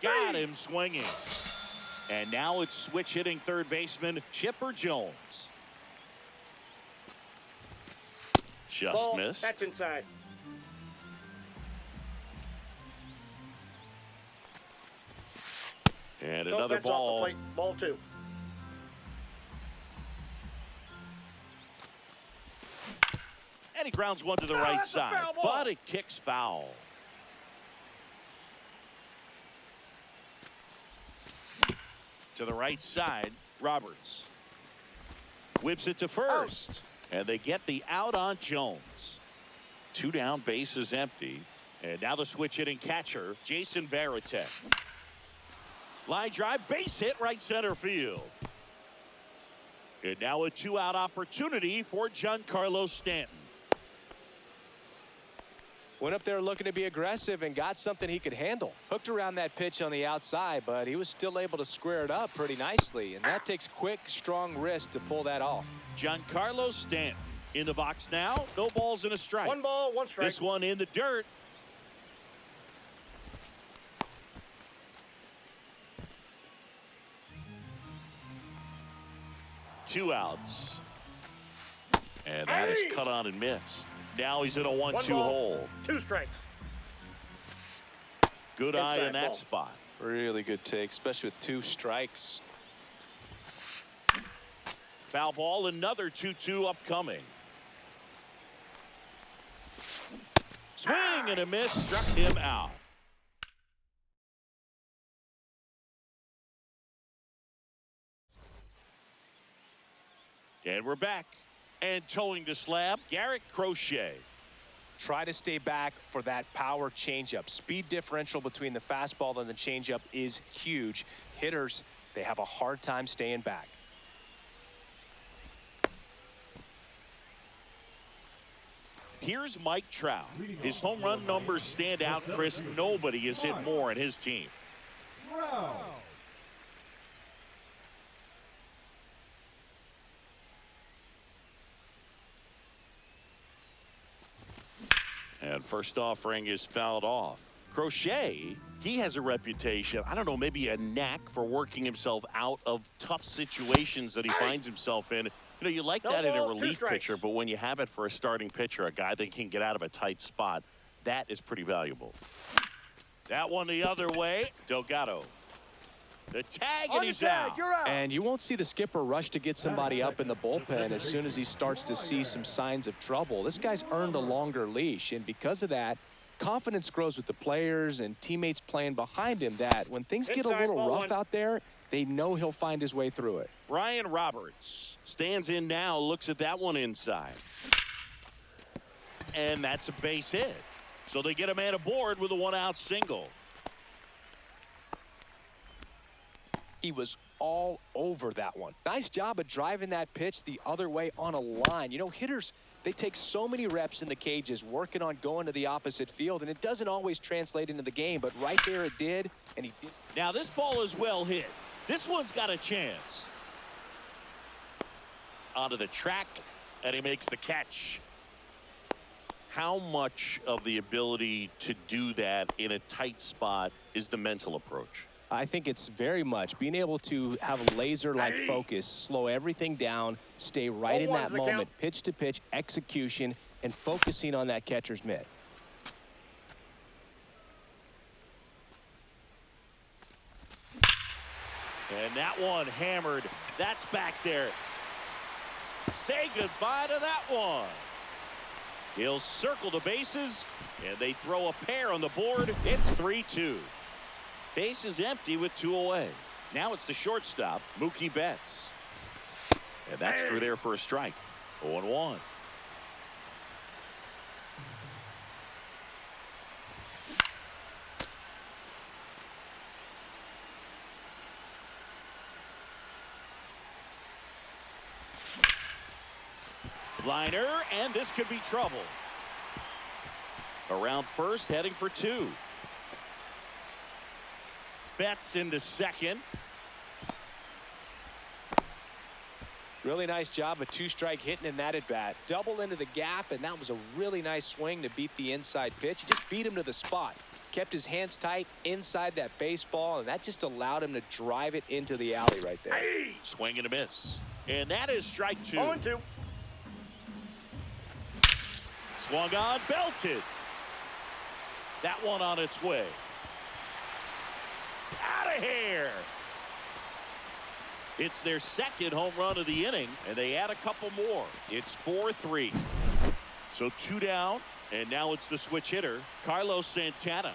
Got him swinging. And now it's switch hitting third baseman Chipper Jones. Just Ball. missed. That's inside. And Nope, another that's off the ball. plate. Ball 2. And he grounds one to the right side, but it kicks foul. To the right side, Roberts whips it to first, and they get the out on Jones. 2 down, base is empty, and now the switch hitting catcher Jason Varitek. Line drive, base hit, right center field. And now a 2-out opportunity for Giancarlo Stanton. Went up there looking to be aggressive and got something he could handle. Hooked around that pitch on the outside, but he was still able to square it up pretty nicely. And that takes quick, strong wrist to pull that off. Giancarlo Stanton in the box now. No balls and a strike. 1 ball, 1 strike. This one in the dirt. Two outs. And that is cut on and missed. Now he's in a 1-2 hole. 2 strikes. Good eye Inside in that ball. spot. Really good take, especially with 2 strikes. Foul ball, another 2-2 upcoming. Swing and a miss, struck him out. And we're back. And towing the slab, Garrett Crochet. Try to stay back for that power changeup. Speed differential between the fastball and the changeup is huge. Hitters, they have a hard time staying back. Here's Mike Trout. His home run numbers stand out, Chris. Nobody has hit more in his team. And first offering is fouled off. Crochet, he has a reputation, I don't know, maybe a knack for working himself out of tough situations that he finds himself in. You know, you like that in a relief pitcher, but when you have it for a starting pitcher, a guy that can get out of a tight spot, that is pretty valuable. That one the other way. Delgado. The tag, and he's out. And you won't see the skipper rush to get somebody up in the bullpen as soon as he starts to see some signs of trouble. This guy's earned a longer leash, and because of that, confidence grows with the players and teammates playing behind him that when things get a little rough out there, they know he'll find his way through it. Ryan Roberts stands in now, looks at that one inside. And that's a base hit. So they get a man aboard with a 1-out single. He was all over that one. Nice job of driving that pitch the other way on a line. You know, hitters, they take so many reps in the cages working on going to the opposite field, and it doesn't always translate into the game, but right there it did, and he did. Now this ball is well hit. This one's got a chance. Onto the track, and he makes the catch. How much of the ability to do that in a tight spot is the mental approach? I think it's very much being able to have a laser-like focus, slow everything down, stay right in that moment, pitch to pitch, execution, and focusing on that catcher's mitt. And that one hammered. That's back there. Say goodbye to that one. He'll circle the bases, and they throw a pair on the board. It's 3-2. Base is empty with 2 away. Now it's the shortstop, Mookie Betts. And that's through there for a strike. 0-1. Liner, and this could be trouble. Around first, heading for 2. Betts into second. Really nice job of 2-strike hitting in that at bat. Double into the gap, and that was a really nice swing to beat the inside pitch. He just beat him to the spot. kept his hands tight inside that baseball, and that just allowed him to drive it into the alley right there. Swing and a miss. And that is strike 2. 0-2. Swung on, belted. That one on its way. Out of here. It's their second home run of the inning, and they add a couple more. It's 4-3. So 2 down, and now it's the switch hitter, Carlos Santana.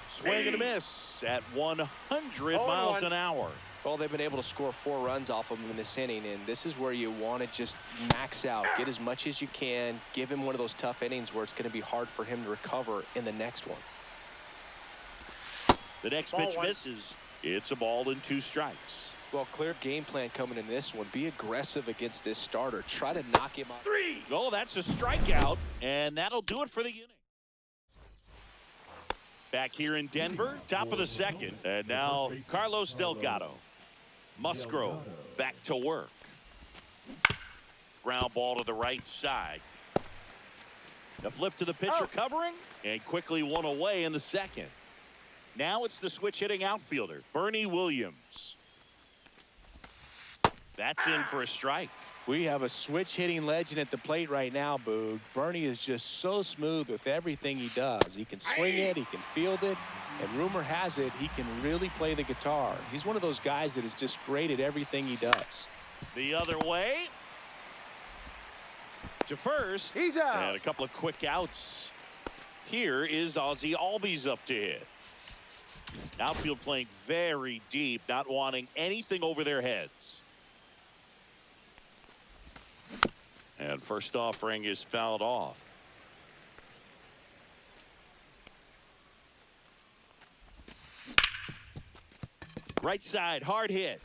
Swing and a miss at 100 miles an hour. Well, they've been able to score 4 runs off of him in this inning, and this is where you want to just max out, get as much as you can, give him one of those tough innings where it's going to be hard for him to recover in the next one. The next pitch misses. It's a ball and 2 strikes. Well, clear game plan coming in this one. Be aggressive against this starter. Try to knock him out. 3. Oh, that's a strikeout, and that'll do it for the inning. Back here in Denver, top of the second, and now Carlos Delgado. Musgrove back to work. Ground ball to the right side. The flip to the pitcher covering, and quickly one away in the second. Now it's the switch hitting outfielder, Bernie Williams. That's in for a strike. We have a switch hitting legend at the plate right now, Boog. Bernie is just so smooth with everything he does. He can swing it, he can field it, and rumor has it he can really play the guitar. He's one of those guys that is just great at everything he does. The other way to first. He's out. And a couple of quick outs. Here is Ozzie Albies up to hit. Outfield playing very deep, not wanting anything over their heads. And first offering is fouled off. Right side, hard hit.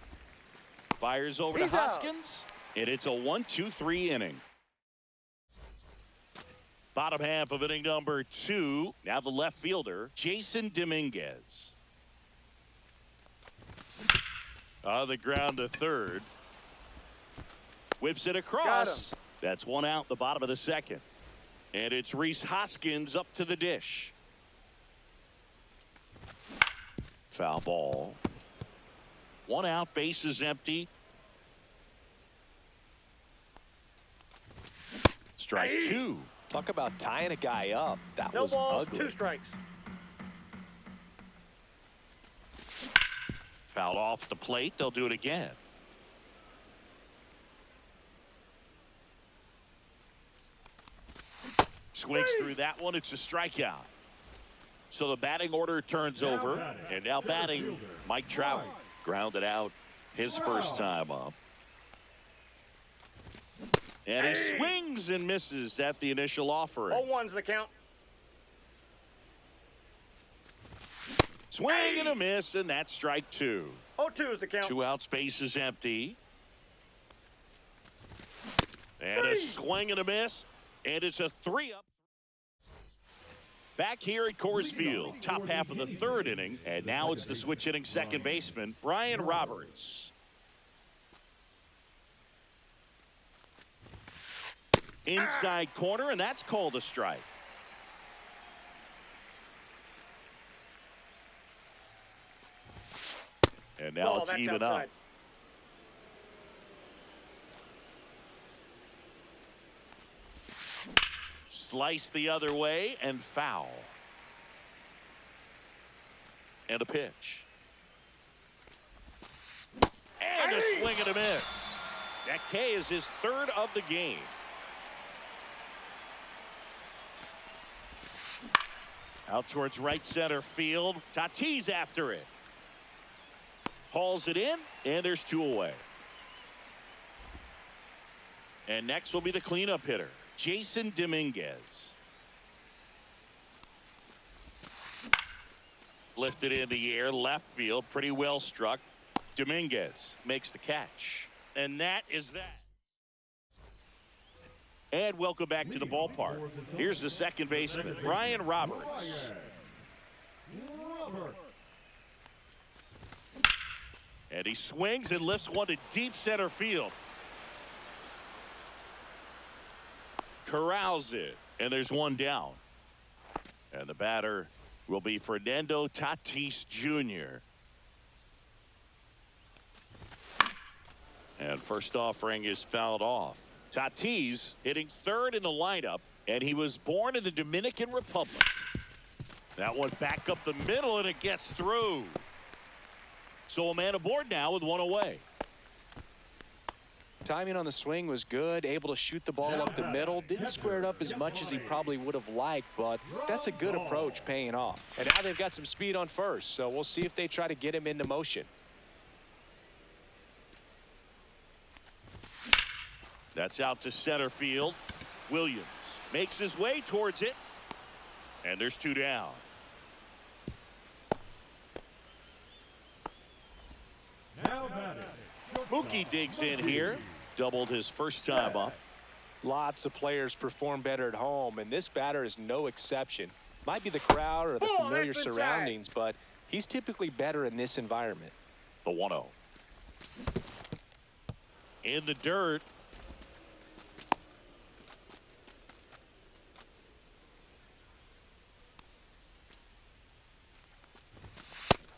Fires over to Hoskins, and it's a 1-2-3 inning. Bottom half of inning number 2. Now the left fielder, Jason Dominguez. On the ground to third. Whips it across. That's 1 out, the bottom of the second. And it's Rhys Hoskins up to the dish. Foul ball. 1 out, bases empty. Strike 2. Talk about tying a guy up. That No was ball, ugly. 2 strikes. Fouled off the plate. They'll do it again. Swings through that one. It's a strikeout. So the batting order turns over. And now batting, Mike Trout. Grounded out his first time up. And he swings and misses at the initial offering. 0-1's the count. Swing and a miss, and that's strike 2. 0-2 is the count. 2 outs, base is empty. And a swing and a miss, and it's a 3-up. Back here at Coors Field, top half of the 3rd inning, and now it's the switch hitting second baseman, Brian Roberts. Inside corner, and that's called a strike. And now it's even up. Slice the other way and foul. And a pitch. And a swing and a miss. That K is his 3rd of the game. Out towards right center field. Tatis after it. Hauls it in, and there's 2 away. And next will be the cleanup hitter, Jason Dominguez. Lifted in the air, left field, pretty well struck. Dominguez makes the catch. And that is that. And welcome back to the ballpark. Here's the second baseman, Brian Roberts. And he swings and lifts one to deep center field. Corrals it, and there's 1 down. And the batter will be Fernando Tatis Jr. And first offering is fouled off. Tatis hitting third in the lineup, and he was born in the Dominican Republic. That one back up the middle, and it gets through. So a man aboard now with one away. Timing on the swing was good, able to shoot the ball up the middle. Didn't square it up as much as he probably would have liked, but that's a good approach paying off. And now they've got some speed on first, so we'll see if they try to get him into motion. That's out to center field. Williams makes his way towards it. And there's two down. Mookie digs in here. Doubled his first time up. Lots of players perform better at home, and this batter is no exception. Might be the crowd or the familiar surroundings, but he's typically better in this environment. The 1-0. In the dirt.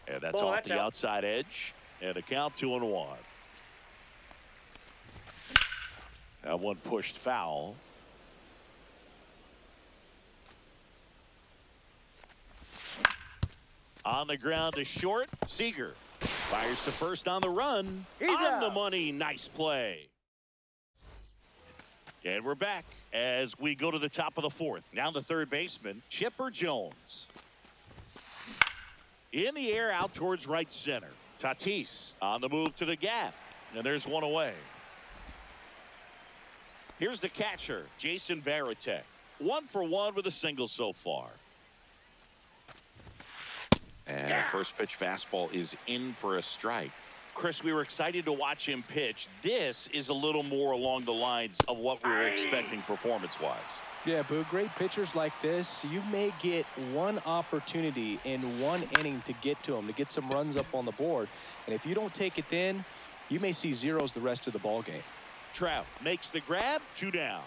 And that's off the outside edge. And a count 2-1. That one pushed foul. On the ground to short. Seager fires to first on the run. On the money. Nice play. And we're back as we go to the top of the fourth. Now the third baseman, Chipper Jones. In the air out towards right center. Tatis on the move to the gap. And there's one away. Here's the catcher, Jason Varitek. 1 for 1 with a single so far. And the first pitch fastball is in for a strike. Chris, we were excited to watch him pitch. This is a little more along the lines of what we were expecting performance-wise. Yeah, Boo, great pitchers like this, you may get one opportunity in one inning to get to them, to get some runs up on the board. And if you don't take it then, you may see zeros the rest of the ball game. Trout makes the grab, 2 down.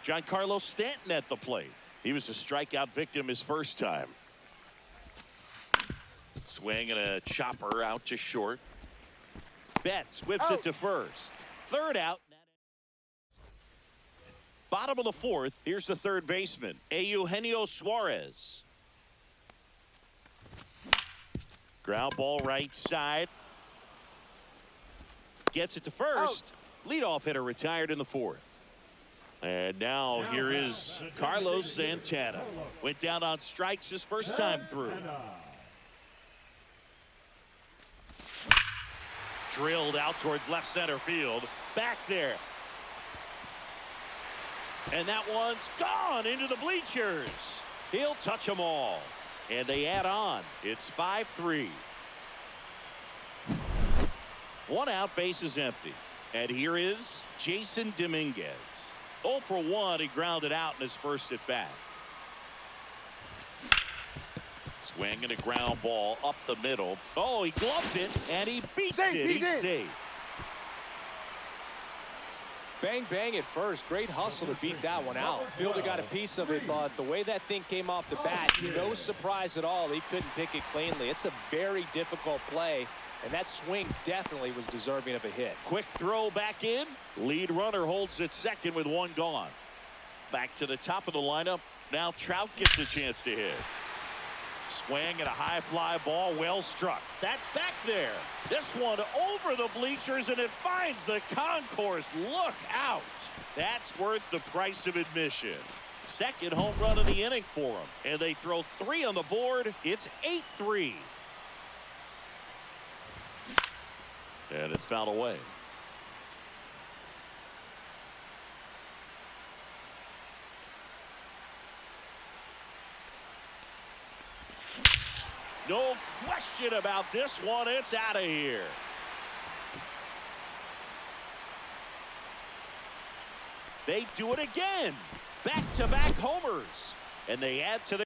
Giancarlo Stanton at the plate. He was a strikeout victim his first time. Swing and a chopper out to short. Betts whips it to first. Third out. Bottom of the fourth, here's the third baseman, Eugenio Suarez. Ground ball right side. Gets it to first. Leadoff hitter retired in the fourth. And now here is Carlos Santana. Went down on strikes his first time through. Drilled out towards left center field. Back there. And that one's gone into the bleachers. He'll touch them all. And they add on. It's 5-3. 1 out, base is empty. And here is Jason Dominguez. 0 for 1, he grounded out in his first at bat. Swing and a ground ball up the middle. Oh, he gloves it and he beats it. He's safe. Bang, bang at first. Great hustle to beat that one out. Fielder got a piece of it, but the way that thing came off the bat, no surprise at all. He couldn't pick it cleanly. It's a very difficult play, and that swing definitely was deserving of a hit. Quick throw back in. Lead runner holds it second with 1 gone. Back to the top of the lineup. Now Trout gets a chance to hit. Swing and a high fly ball, well struck. That's back there. This one over the bleachers, and it finds the concourse. Look out. That's worth the price of admission. Second home run of the inning for them. And they throw 3 on the board. It's 8-3. And it's fouled away. No question about this one. It's out of here. They do it again. Back-to-back homers. And they add to the